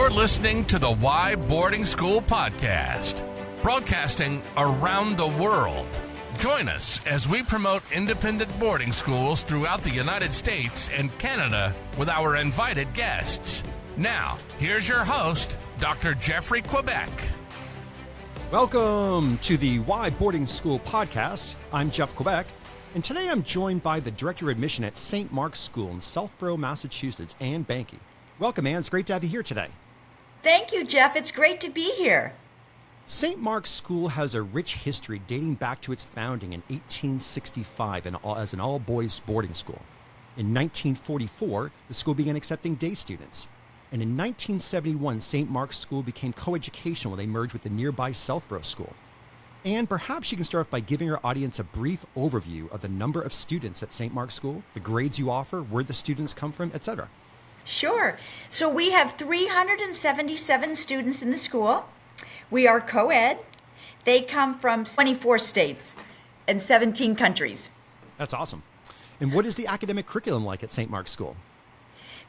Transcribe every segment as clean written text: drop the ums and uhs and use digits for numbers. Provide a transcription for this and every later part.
You're listening to the Why Boarding School podcast, broadcasting around the world. Join us as we promote independent boarding schools throughout the United States and Canada with our invited guests. Now, here's your host, Dr. Jeffrey Quebec. Welcome to the Why Boarding School podcast. I'm Jeff Quebec, and today I'm joined by the Director of Admission at St. Mark's School in Southborough, Massachusetts, Ann Behnke. Welcome, Ann. It's great to have you here today. Thank you, Jeff. It's great to be here. St. Mark's School has a rich history dating back to its founding in 1865 as an all-boys boarding school. In 1944, the school began accepting day students. And in 1971, St. Mark's School became coeducational when they merged with the nearby Southborough School. And perhaps you can start off by giving our audience a brief overview of the number of students at St. Mark's School, the grades you offer, where the students come from, etc. Sure. So we have 377 students in the school. We are co-ed. They come from 24 states and 17 countries. That's awesome. And what is the academic curriculum like at St. Mark's School?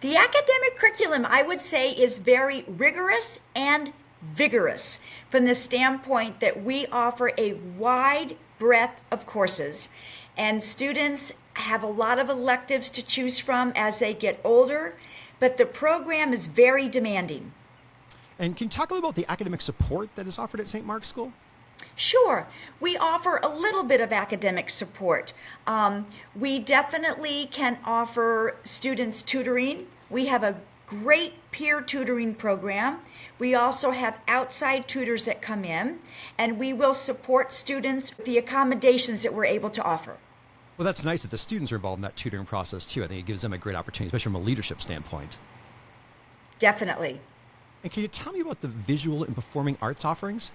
The academic curriculum, I would say, is very rigorous and vigorous from the standpoint that we offer a wide breadth of courses, and students have a lot of electives to choose from as they get older, but the program is very demanding. And can you talk a little about the academic support that is offered at St. Mark's School? Sure. We offer a little bit of academic support. We definitely can offer students tutoring. We have a great peer tutoring program. We also have outside tutors that come in, and we will support students with the accommodations that we're able to offer. Well, that's nice that the students are involved in that tutoring process, too. I think it gives them a great opportunity, especially from a leadership standpoint. Definitely. And can you tell me about the visual and performing arts offerings?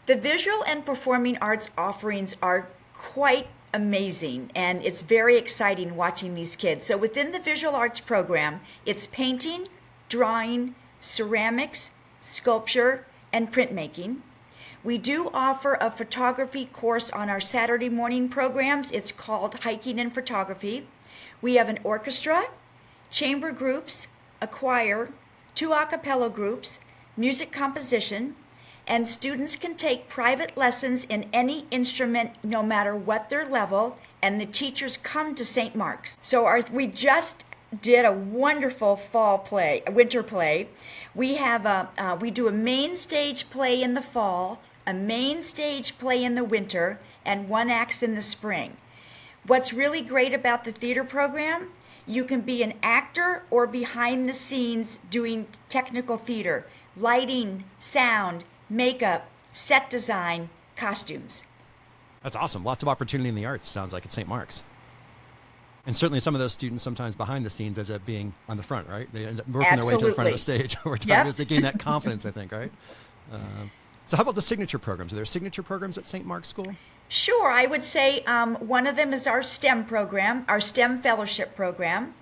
The visual and performing arts offerings are quite amazing, and it's very exciting watching these kids. So within the visual arts program, it's painting, drawing, ceramics, sculpture, and printmaking. We do offer a photography course on our Saturday morning programs. It's called Hiking and Photography. We have an orchestra, chamber groups, a choir, 2 a cappella groups, music composition, and students can take private lessons in any instrument no matter what their level, and the teachers come to St. Mark's. So we just did a wonderful winter play. We do a main stage play in the fall, a main stage play in the winter, and 1 act in the spring. What's really great about the theater program, you can be an actor or behind the scenes doing technical theater, lighting, sound, makeup, set design, costumes. That's awesome. Lots of opportunity in the arts, sounds like, at St. Mark's. And certainly some of those students sometimes behind the scenes end up being on the front, right? They end up working their way to the front of the stage over time because they gain that confidence, I think, right? So how about the signature programs? Are there signature programs at St. Mark's School? Sure. I would say one of them is our STEM program, our STEM Fellowship program.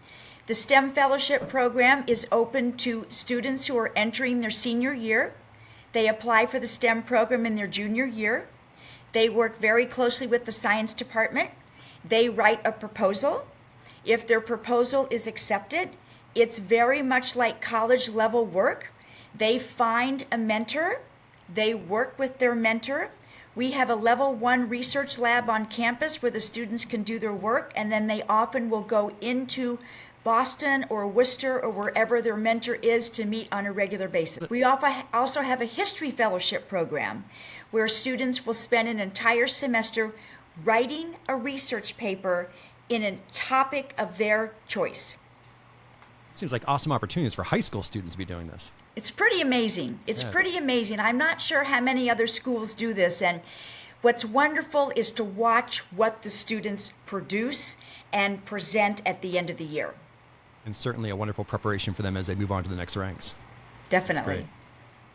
The STEM Fellowship program is open to students who are entering their senior year. They apply for the STEM program in their junior year. They work very closely with the science department. They write a proposal. If their proposal is accepted, it's very much like college level work. They find a mentor. They work with their mentor. We have a level 1 research lab on campus where the students can do their work, and then they often will go into Boston or Worcester or wherever their mentor is to meet on a regular basis. We also have a history fellowship program where students will spend an entire semester writing a research paper in a topic of their choice. Seems like awesome opportunities for high school students to be doing this. It's pretty amazing. Pretty amazing. I'm not sure how many other schools do this, and what's wonderful is to watch what the students produce and present at the end of the year. And certainly a wonderful preparation for them as they move on to the next ranks. Definitely.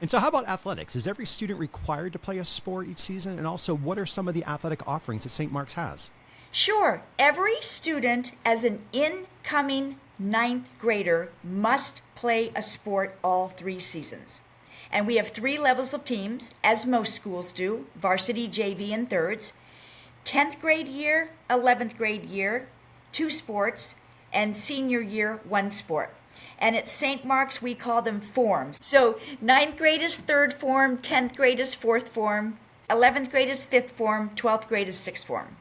And so how about athletics? Is every student required to play a sport each season? And also, what are some of the athletic offerings that St. Mark's has? Sure. Every student as an incoming 9th grader must play a sport all 3 seasons. And we have 3 levels of teams, as most schools do, varsity, JV, and thirds. 10th grade year, 11th grade year, 2 sports, and senior year, 1 sport. And at St. Mark's, we call them forms. So 9th grade is 3rd form, 10th grade is 4th form, 11th grade is 5th form, 12th grade is 6th form.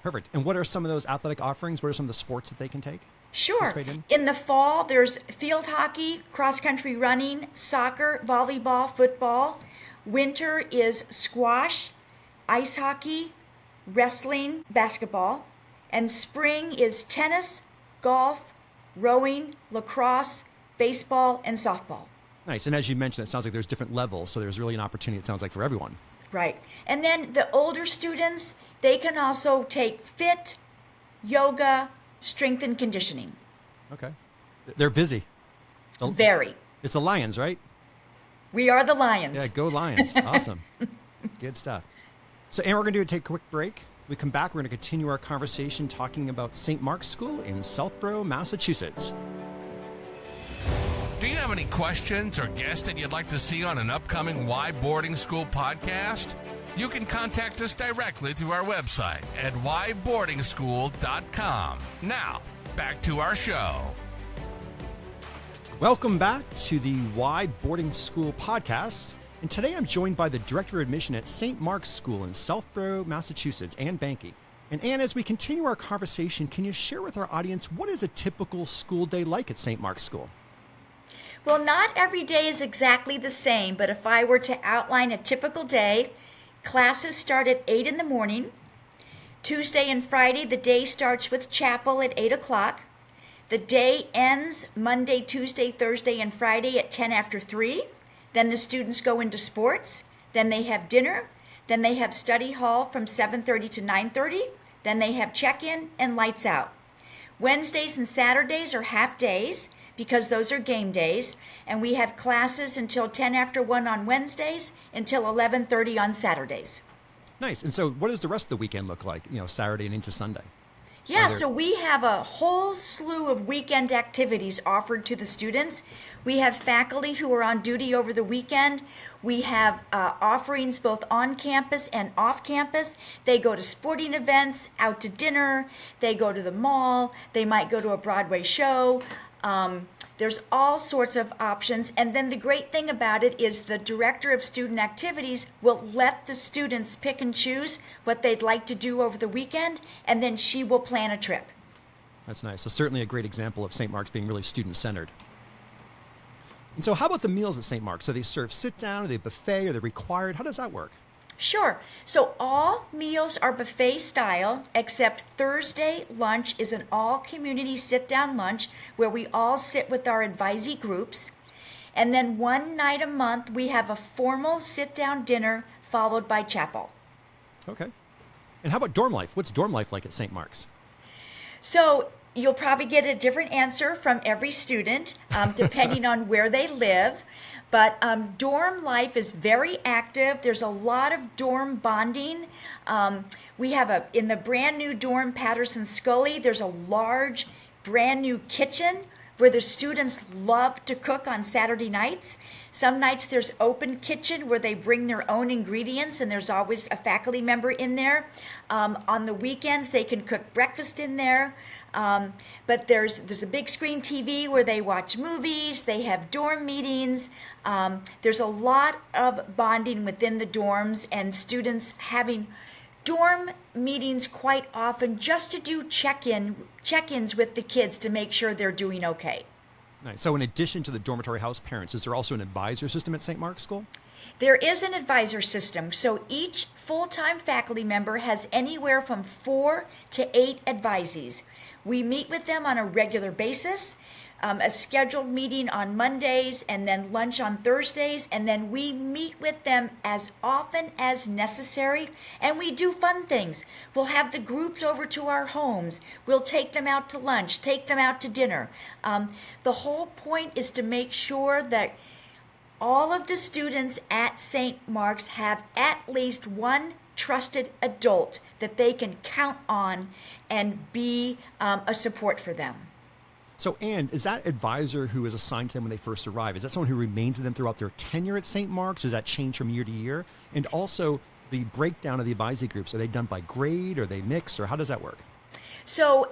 Perfect. And what are some of those athletic offerings? What are some of the sports that they can take? Sure. In the fall, there's field hockey, cross-country running, soccer, volleyball, football. Winter is squash, ice hockey, wrestling, basketball. And spring is tennis, golf, rowing, lacrosse, baseball, and softball. Nice. And as you mentioned, it sounds like there's different levels, so there's really an opportunity, it sounds like, for everyone. Right. And then the older students, they can also take fit, yoga, strength and conditioning. Okay. They're busy. Very. It's the Lions, right? We are the Lions. Yeah, go Lions. Awesome. Good stuff. So, and we're going to take a quick break. When we come back, we're going to continue our conversation talking about St. Mark's School in Southborough, Massachusetts. Do you have any questions or guests that you'd like to see on an upcoming Why Boarding School podcast? You can contact us directly through our website at whyboardingschool.com. Now, back to our show. Welcome back to the Why Boarding School podcast. And today I'm joined by the Director of Admission at St. Mark's School in Southborough, Massachusetts, Ann Behnke. And Ann, as we continue our conversation, can you share with our audience what is a typical school day like at St. Mark's School? Well, not every day is exactly the same, but if I were to outline a typical day, classes start at 8 in the morning. Tuesday and Friday, the day starts with chapel at 8 o'clock. The day ends Monday, Tuesday, Thursday, and Friday at 10 after 3. Then the students go into sports. Then they have dinner. Then they have study hall from 7:30 to 9:30. Then they have check-in and lights out. Wednesdays and Saturdays are half days, because those are game days, and we have classes until 10 after 1 on Wednesdays, until 11:30 on Saturdays. Nice. And so what does the rest of the weekend look like, Saturday and into Sunday? Yeah, so we have a whole slew of weekend activities offered to the students. We have faculty who are on duty over the weekend. We have offerings both on campus and off campus. They go to sporting events, out to dinner, they go to the mall, they might go to a Broadway show. There's all sorts of options. And then the great thing about it is the director of student activities will let the students pick and choose what they'd like to do over the weekend, and then she will plan a trip. That's nice. So certainly a great example of St. Mark's being really student-centered. And so how about the meals at St. Mark's? So they serve sit-down, are they buffet, are they required? How does that work? Sure. So all meals are buffet style, except Thursday lunch is an all-community sit-down lunch where we all sit with our advisee groups. And then one night a month, we have a formal sit-down dinner followed by chapel. Okay. And how about dorm life? What's dorm life like at St. Mark's? So you'll probably get a different answer from every student, depending on where they live. But dorm life is very active. There's a lot of dorm bonding. We have in the brand new dorm Patterson Scully, there's a large brand new kitchen where the students love to cook on Saturday nights. Some nights there's open kitchen where they bring their own ingredients, and there's always a faculty member in there. On the weekends they can cook breakfast in there. But there's a big screen TV where they watch movies, they have dorm meetings. There's a lot of bonding within the dorms, and students having dorm meetings quite often just to do check-ins with the kids to make sure they're doing okay. Nice. So in addition to the dormitory house parents, is there also an advisor system at St. Mark's School? There is an advisor system, so each full-time faculty member has anywhere from 4 to 8 advisees. We meet with them on a regular basis, a scheduled meeting on Mondays, and then lunch on Thursdays, and then we meet with them as often as necessary, and we do fun things. We'll have the groups over to our homes. We'll take them out to lunch, take them out to dinner. The whole point is to make sure that all of the students at St. Mark's have at least one trusted adult that they can count on and be a support for them. So, Ann, is that advisor who is assigned to them when they first arrive, is that someone who remains with them throughout their tenure at St. Mark's? Does that change from year to year? And also, the breakdown of the advisory groups, are they done by grade? Are they mixed? Or how does that work? So,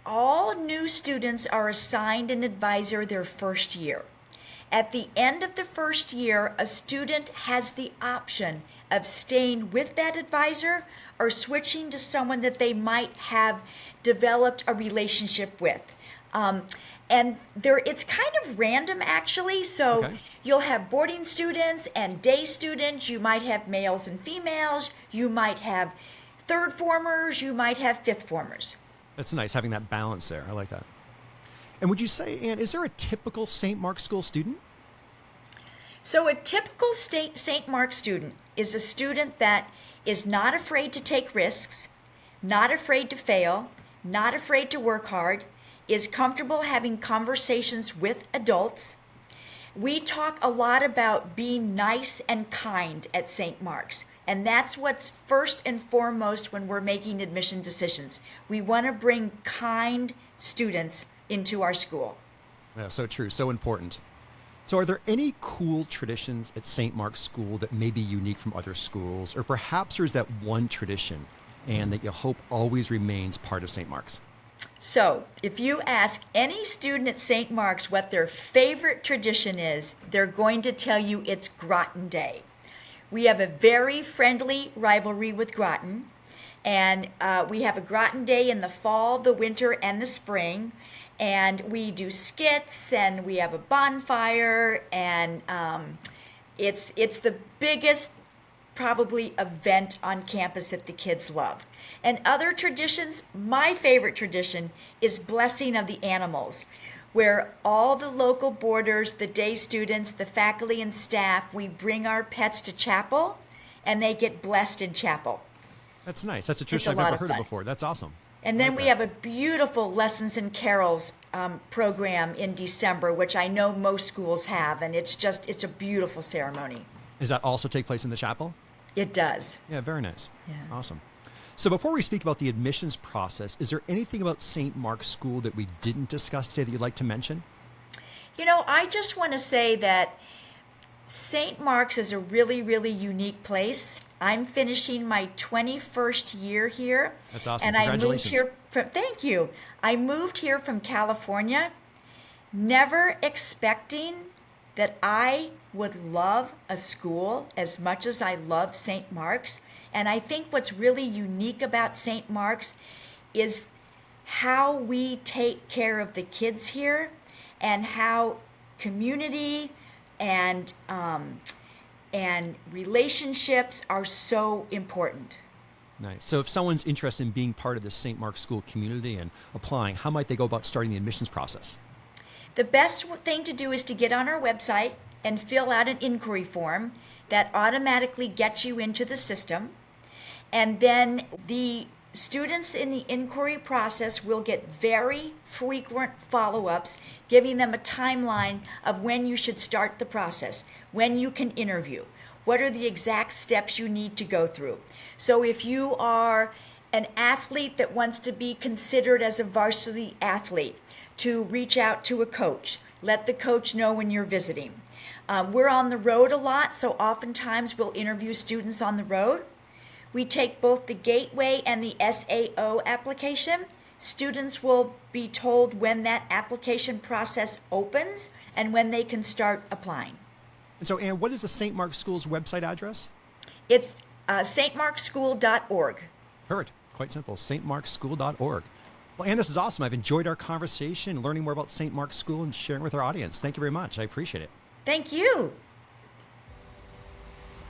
all new students are assigned an advisor their first year. At the end of the first year, a student has the option of staying with that advisor or switching to someone that they might have developed a relationship with. And it's kind of random, actually. So you'll have boarding students and day students. You might have males and females. You might have third formers. You might have fifth formers. That's nice, having that balance there. I like that. And would you say, Ann, is there a typical St. Mark's School student? So a typical St. Mark's student is a student that is not afraid to take risks, not afraid to fail, not afraid to work hard, is comfortable having conversations with adults. We talk a lot about being nice and kind at St. Mark's, and that's what's first and foremost when we're making admission decisions. We want to bring kind students into our school. Yeah, so true, so important. So are there any cool traditions at St. Mark's School that may be unique from other schools, or perhaps there's that one tradition and that you hope always remains part of St. Mark's? So, if you ask any student at St. Mark's what their favorite tradition is, they're going to tell you it's Groton Day. We have a very friendly rivalry with Groton, and we have a Groton Day in the fall, the winter, and the spring, and we do skits, and we have a bonfire, and it's the biggest probably event on campus that the kids love. And other traditions, my favorite tradition is blessing of the animals, where all the local boarders, the day students, the faculty and staff, we bring our pets to chapel and they get blessed in chapel. That's nice. That's a tradition I've never heard of before. That's awesome. And then we have a beautiful Lessons and Carols program in December, which I know most schools have, and it's a beautiful ceremony. Does that also take place in the chapel? It does. Yeah, very nice. Yeah. Awesome. So before we speak about the admissions process, is there anything about St. Mark's School that we didn't discuss today that you'd like to mention? You know, I just want to say that St. Mark's is a really, really unique place. I'm finishing my 21st year here. That's awesome. And Congratulations. Thank you. I moved here from California, never expecting that I would love a school as much as I love St. Mark's. And I think what's really unique about St. Mark's is how we take care of the kids here and how community and relationships are so important. Nice. So if someone's interested in being part of the St. Mark's School community and applying, how might they go about starting the admissions process? The best thing to do is to get on our website and fill out an inquiry form that automatically gets you into the system. And then the students in the inquiry process will get very frequent follow-ups, giving them a timeline of when you should start the process, when you can interview, what are the exact steps you need to go through. So if you are an athlete that wants to be considered as a varsity athlete, to reach out to a coach, let the coach know when you're visiting. We're on the road a lot, so oftentimes we'll interview students on the road. We take both the Gateway and the SAO application. Students will be told when that application process opens and when they can start applying. And so, Ann, what is the St. Mark's School's website address? It's stmarkschool.org. Heard. Quite simple. stmarkschool.org. Well, Ann, this is awesome. I've enjoyed our conversation, learning more about St. Mark's School and sharing with our audience. Thank you very much. I appreciate it. Thank you.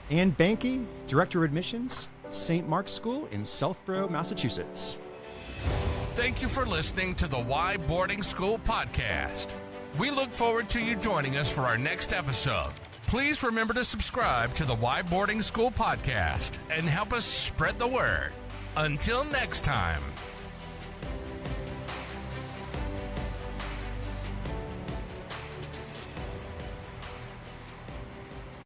Ann Behnke, Director of Admissions, St. Mark's School in Southborough, Massachusetts. Thank you for listening to the Why Boarding School podcast. We look forward to you joining us for our next episode. Please remember to subscribe to the Why Boarding School podcast and help us spread the word. Until next time.